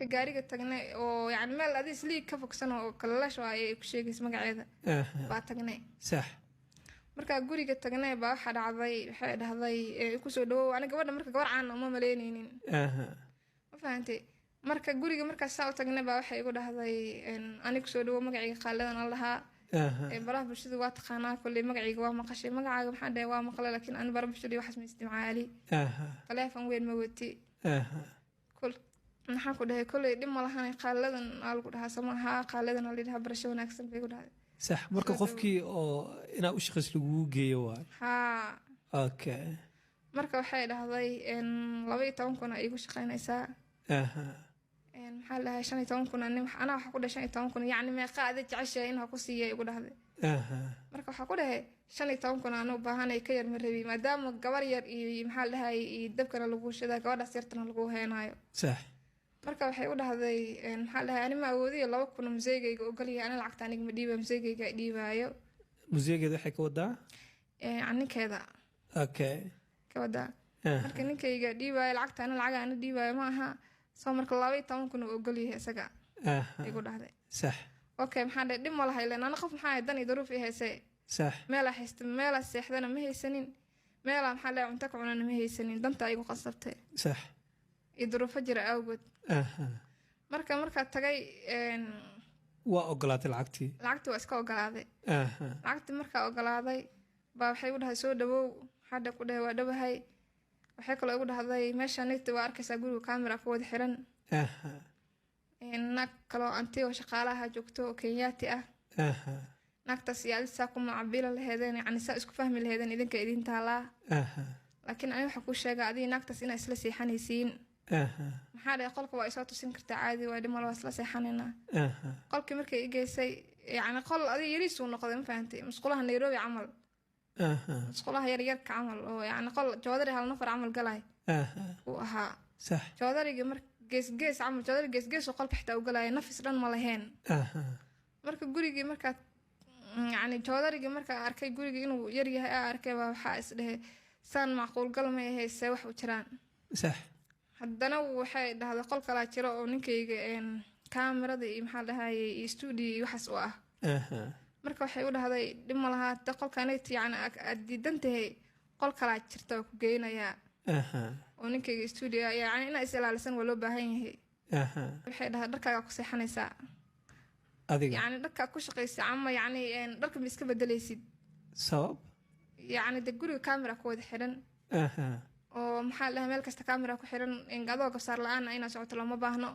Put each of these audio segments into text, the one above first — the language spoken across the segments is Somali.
marka gaariga tagnay oo yani meel adii sleek ka fogsan oo kala la shaqeeyay ku sheegay magaceeda baa tagnay sax marka guriga tagnay baa waxa dhacday waxay dhahday ku soo dhawow aniga gabadha marka gabar caan uma maleynaynin ma fahantay marka guriga marka soo tagnay baa waxay igu dhahday aniga soo dhawow magacayga qaaladan allaha baraha bulshada waa taqaanaa kulli magacayga waa maqashay magacaaga maxaa dhahay waa maqlay laakiin aan baraha bulshada waxas ma isticmaali telefoon weyn ma wati kul maxaa ku dhahay kulli dhib ma lahan qaaladan aan ku dhahaa samaha qaaladan la dhahaa barasho wanaagsan bay ku dhahay sax marka qofkii oo ina u shaqeys lagu geeyo waa okay marka waxay dhahday 12 kun ay igu shaqeynaysaa maxaa la 15 kun ana waxa ku dhashay 15 kun yani meeqa aad jeceshay in ha ku siiyay igu dhahday marka waxa ku dhahay 15 kun aan u baahanay ka yar ma rabi maadaama gabar yar iyo maxaa la dhahay dabkana lagu shida gabadha sirtana lagu heenayo sax marka waxay u dhahday maxaa la dhahay anima awoodiyo 2 kun museegayga oo galiya ana lacagta aniga ma dhiibay museegayga dhiibayo museegada waxay ka wadaa aninkeeda okay ka wadaa marka ninkayga dhiibayo lacagta ana lacag ana dhiibayo ma aha soo marka 12 kun oo galiya isaga igu dhahday sax okay maxaa dhahay dhib ma lahay leen ana qof maxaa dan iyo duruuf heesay sax meel haysta meel seexdana ma haysanin meel maxaa dhahay cunto ka cunana ma haysanin danta igu qasabtay sax duruuf jira awgood marka tagay waa ogolaatay lacagtii waa iska ogolaaday lacagtii marka ogolaaday baa waxay u dhahay soo dhawow hadda ku dhahay waa dhawahay waxay kale ugu dhahday meesha nigta waa arkaysaa guriga camera ku wada xiran nag kale anti oo shaqaalaha joogto oo Kenyaati ah nagtaas yaalisa ku macabila laheedeen yani saa isku fahmi laheedeen idinka idin taala laakiin ani waxa ku sheegay adii nagtaas ina isla seexanaysiin maxaa dhahay qolka waa isoo tusin kartaa caadi waa dhimal waa isla seexanayna qolkii markay igeysay yani qol adii yariis uu noqday ma fahantay musqulaha Nairobi camal musqulaha yar ka camal oo yani qol joodari hal nafar camal galay oo ahaa sax joodariga mar gees camal joodari gees oo qolka xitaa u galay nafis dhan ma lahayn marka gurigii marka yani joodariga marka arkay guriga inuu yar yahay arkay waxa is dhahay san macquul gal ma yahay wax u jiraan sax haddana waxay dhahday qol kala jiro oo ninkayga kaamirada iyo maxaa dhahay studio waxas u ah marka waxay u dhahday dhib ma laha qolkaanay yani diidantahay qol kala jirta ku geynaya oo ninkayga studio yani ina is ilaalisan waa loo baahan yahay waxay dhahay dharkaaga ku seexanaysaa adiga yani dharka ku shaqeysay ama yani dharka ma iska bedelaysid sabab yani guriga camera ku wada xiran oo maxaa la meel kasta camera ku xiran in gadoo gabsaar la'aan ina socoto lama baahno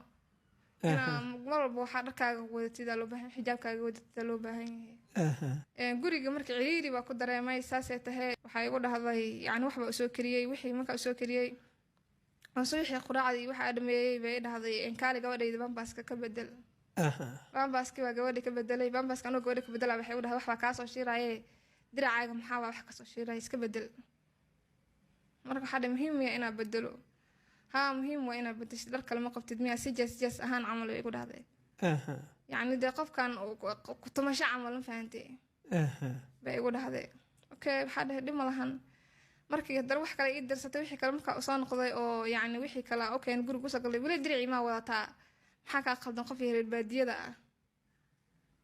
ina walba waxa dharkaaga wadatida loo baahan xijaabkaaga wadatida loo baahan yahay guriga markii ciriiri baa ku dareemay saasay tahay waxa igu dhahday yani waxba soo kariyay wixii marka soo kariyay oo soo wixii quraacdii waxa dhameeyay bay dhahday in kaali gabadhayda bambaska ka bedel bambaski waa gabadha ka bedelay bambaska anoo gabadha ka bedela waxay u dhahday wax ka soo shiiraaye diracaaga maxaa wax ka soo shiiray iska bedel marka waxa muhiim ah inaad bedelo muhiim waa inaad bedesho dhar kale ma qabtid miya si jees ahaan camal ay ku dhahday yani de qofkan ku tamasho camal ma fahantay bay igu dhahday okay waxa dhahay dhib ma lahan markii dar wax kale ii dirsatay wixii kale marka soo noqday oo yani wixii kale okay guriga ku sagalay wili dirici ma wadataa maxaa ka qaldan qof yar baadiyada ah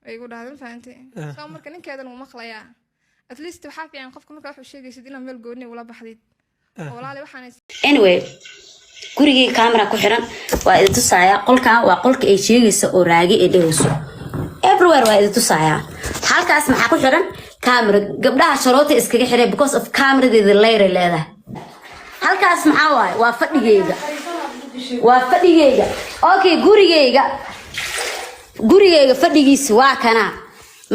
ay igu dhahday ma fahantay soo marka ninkeedan uu maqlayaa at least waxa fiican qofka marka wax uu sheegaysid inaad meel gooni ula baxdid walaal waxaan anyway gurigii camera ku xiran waa idin tusaaya qolkan waa qolka ay sheegayso oo raagi ee dhehayso everywhere waa idin tusaaya halkaas maxaa ku xiran camera gabdhaha sharoota iskaga xiray because of cameradeeda leeyahay leedahay halkaas maxaa waay waa fadhigeyga okay gurigeyga fadhigiisa waa kana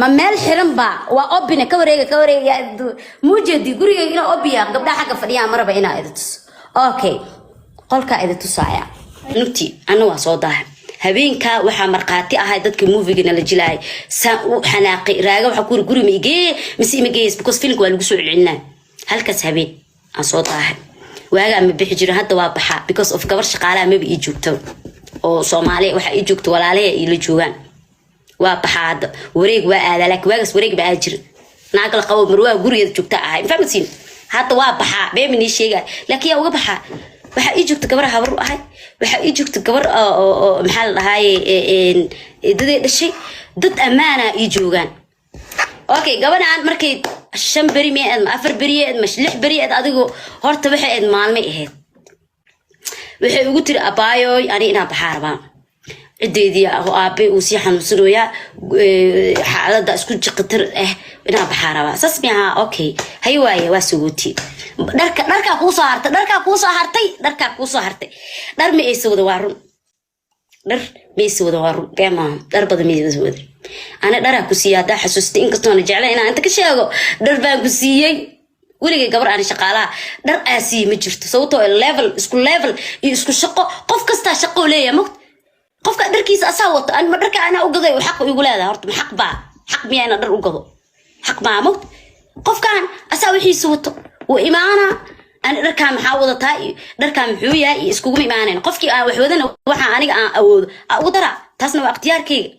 ma meel xiran ba waa obina ka wareega muujadi gurigeyga ina obiya gabdhaha xagga fadhiyaa marba ina idin tus okay qolka idin tusaaya nugti ana waa soo daahay habeenka waxa marqaati ahay dadka movie-gana la jilaay xanaaqi raaga waxa ku guri ma igee mise ma gees because filmku waa lagu soo celinaa halkaas habeen aan soo daahay waaga ma bixi jirin hadda waa baxa because of gabar shaqaalaha ma ii joogto oo Soomaali waxa ii joogto walaalahay ila joogan waa baxa hadda wareeg waa aada laakiin waagas wareeg baa jir naag la qabo marwaa gurigeeda joogta ahay fahmaysiin hadda waa baxa beemini sheegay laakiin uga baxa waxa ii joogta gabar habar u ahay waxa ii joogta gabar oo maxaa la dhahaayey dadee dhashay dad ammaana ii joogaan okay gabadhaan markay 5 beri ma 4 beri ma 6 beri adigu horta waxay aad maalmay ahayd waxay ugu tiri abaayoy ani inaa baxaa rabaa cideedii aabe uu si xanuunsanooyaa xaaladda isku jiqatar inaa baxaa rabaa saas miyaa okay hay waaye waa sugooti dharka kuu soo hartay dhar ma aysa wada waa run beema dhar badan ma aysa wada ana dharaa ku siiyay haddaa xasuustay inkastoo aan jeclay inaan inta ka sheego dhar baan ku siiyey weligay gabar aan shaqaalaha dhar aasiye ma jirto sababtoo isku level iyo isku shaqo qof kastaa shaqo leeyahay mugd qofka dharkiisa asaa wato aan dharka ana u gaday xaq igu leedahay horta xaq miyaa ina dhar u gado xaq baa mugd qofkan asaa wixiisa wato oo imaana aan dharkaan maxaa wadataa dharkaan muxuu yahay iskugu imaaneen qofkii aan wax wadana waxa aniga aan awoodo ugu dara taasna waa ikhtiyaarkayga